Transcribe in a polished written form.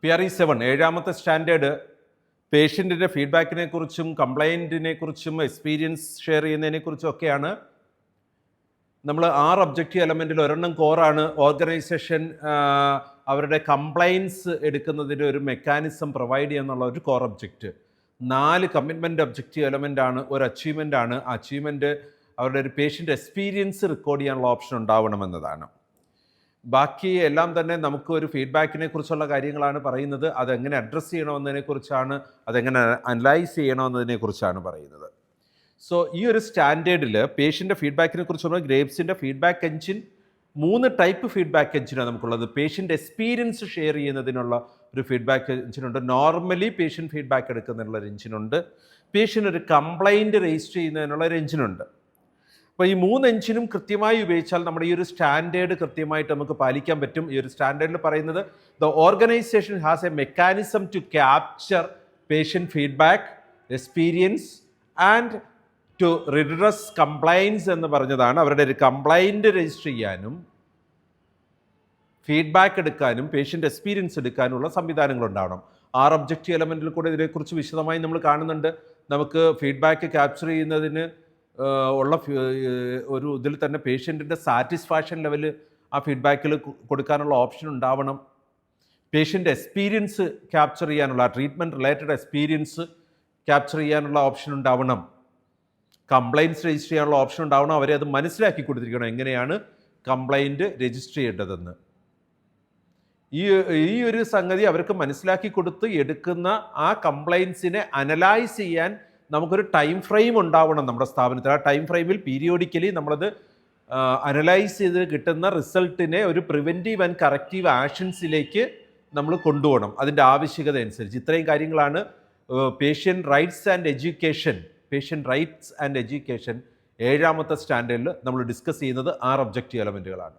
PRE7 ഏഴാമത്തെ standard പേഷ്യൻറ്റിൻ്റെ ഫീഡ്ബാക്കിനെ കുറിച്ചും കംപ്ലൈൻറ്റിനെ കുറിച്ചും എക്സ്പീരിയൻസ് ഷെയർ ചെയ്യുന്നതിനെക്കുറിച്ചും ഒക്കെയാണ്. നമ്മൾ 6 ഒബ്ജക്റ്റീവ് എലമെൻറ്റിൽ ഒരെണ്ണം കോറാണ്. ഓർഗനൈസേഷൻ അവരുടെ കംപ്ലൈൻസ് എടുക്കുന്നതിന് ഒരു മെക്കാനിസം പ്രൊവൈഡ് ചെയ്യുന്നുള്ള ഒരു കോർ ഒബ്ജക്റ്റ്. 4 കമ്മിറ്റ്മെൻറ്റ് ഒബ്ജക്റ്റീവ് എലമെൻ്റാണ്, ഒരു അച്ചീവ്മെൻ്റ് ആണ്. അച്ചീവ്മെൻറ്റ് അവരുടെ ഒരു പേഷ്യൻ്റ് എക്സ്പീരിയൻസ് റെക്കോർഡ് ചെയ്യാനുള്ള ഓപ്ഷൻ ഉണ്ടാവണമെന്നതാണ്. ബാക്കി എല്ലാം തന്നെ നമുക്ക് ഒരു ഫീഡ്ബാക്കിനെ കുറിച്ചുള്ള കാര്യങ്ങളാണ് പറയുന്നത്. അതെങ്ങനെ അഡ്രസ്സ് ചെയ്യണമെന്നതിനെക്കുറിച്ചാണ്, അതെങ്ങനെ അനലൈസ് ചെയ്യണമെന്നതിനെക്കുറിച്ചാണ് പറയുന്നത്. സോ ഈ ഒരു സ്റ്റാൻഡേർഡിൽ പേഷ്യൻ്റെ ഫീഡ്ബാക്കിനെ കുറിച്ചുള്ള ഗ്രേപ്സിൻ്റെ ഫീഡ്ബാക്ക് എഞ്ചിൻ 3 ടൈപ്പ് ഫീഡ്ബാക്ക് എഞ്ചിനാണ് നമുക്കുള്ളത്. പേഷ്യൻ്റ് എക്സ്പീരിയൻസ് ഷെയർ ചെയ്യുന്നതിനുള്ള ഒരു ഫീഡ്ബാക്ക് എഞ്ചിനുണ്ട്. നോർമലി പേഷ്യൻ്റ് ഫീഡ്ബാക്ക് എടുക്കുന്നതിനുള്ള ഒരു എഞ്ചിനുണ്ട്. പേഷ്യൻ്റ് ഒരു കംപ്ലൈൻറ്റ് രജിസ്റ്റർ ചെയ്യുന്നതിനുള്ള ഒരു എഞ്ചിനുണ്ട്. അപ്പോൾ ഈ 3 എഞ്ചിനും കൃത്യമായി ഉപയോഗിച്ചാൽ നമ്മുടെ ഈ ഒരു സ്റ്റാൻഡേർഡ് കൃത്യമായിട്ട് നമുക്ക് പാലിക്കാൻ പറ്റും. ഈ ഒരു സ്റ്റാൻഡേർഡിൽ പറയുന്നത് the organisation has a mechanism to capture patient feedback, experience and to redress complaints എന്ന് പറഞ്ഞതാണ്. അവരുടെ ഒരു കംപ്ലൈൻറ്റ് രജിസ്റ്റർ ചെയ്യാനും ഫീഡ്ബാക്ക് എടുക്കാനും പേഷ്യൻ്റ് എക്സ്പീരിയൻസ് എടുക്കാനുള്ള സംവിധാനങ്ങൾ ഉണ്ടാവണം. 6 ഒബ്ജക്റ്റീവ് എലമെൻറ്റിൽ കൂടെ ഇതിനെക്കുറിച്ച് വിശദമായി നമ്മൾ കാണുന്നുണ്ട്. നമുക്ക് ഫീഡ്ബാക്ക് ക്യാപ്ചർ ചെയ്യുന്നതിന് ഉള്ള ഒരു ഇതിൽ തന്നെ പേഷ്യൻറ്റിൻ്റെ സാറ്റിസ്ഫാക്ഷൻ ലെവൽ ആ ഫീഡ്ബാക്കിൽ കൊടുക്കാനുള്ള ഓപ്ഷൻ ഉണ്ടാവണം. പേഷ്യൻ്റ് എക്സ്പീരിയൻസ് ക്യാപ്ചർ ചെയ്യാനുള്ള ട്രീറ്റ്മെൻറ്റ് റിലേറ്റഡ് എക്സ്പീരിയൻസ് ക്യാപ്ചർ ചെയ്യാനുള്ള ഓപ്ഷൻ ഉണ്ടാവണം. കംപ്ലൈൻറ്റ്സ് രജിസ്റ്റർ ചെയ്യാനുള്ള ഓപ്ഷൻ ഉണ്ടാവണം. അവരെ അത് മനസ്സിലാക്കി കൊടുത്തിരിക്കണം എങ്ങനെയാണ് കംപ്ലൈൻറ്റ് രജിസ്റ്റർ ചെയ്യേണ്ടതെന്ന്. ഈ ഒരു സംഗതി അവർക്ക് മനസ്സിലാക്കി കൊടുത്ത് എടുക്കുന്ന ആ കംപ്ലൈൻസിനെ അനലൈസ് ചെയ്യാൻ നമുക്കൊരു ടൈം ഫ്രെയിം ഉണ്ടാവണം നമ്മുടെ സ്ഥാപനത്തിൽ. ആ ടൈം ഫ്രെയിമിൽ പീരിയോഡിക്കലി നമ്മളത് അനലൈസ് ചെയ്ത് കിട്ടുന്ന റിസൾട്ടിനെ ഒരു പ്രിവെൻറ്റീവ് ആൻഡ് കറക്റ്റീവ് ആക്ഷൻസിലേക്ക് നമ്മൾ കൊണ്ടുപോകണം അതിൻ്റെ ആവശ്യകത അനുസരിച്ച്. ഇത്രയും കാര്യങ്ങളാണ് പേഷ്യൻ്റ് റൈറ്റ്സ് ആൻഡ് എഡ്യൂക്കേഷൻ 7ാമത്തെ സ്റ്റാൻഡേർഡിൽ നമ്മൾ ഡിസ്കസ് ചെയ്യുന്നത്. 6 ഒബ്ജക്റ്റീവ് എലമെൻറ്റുകളാണ്.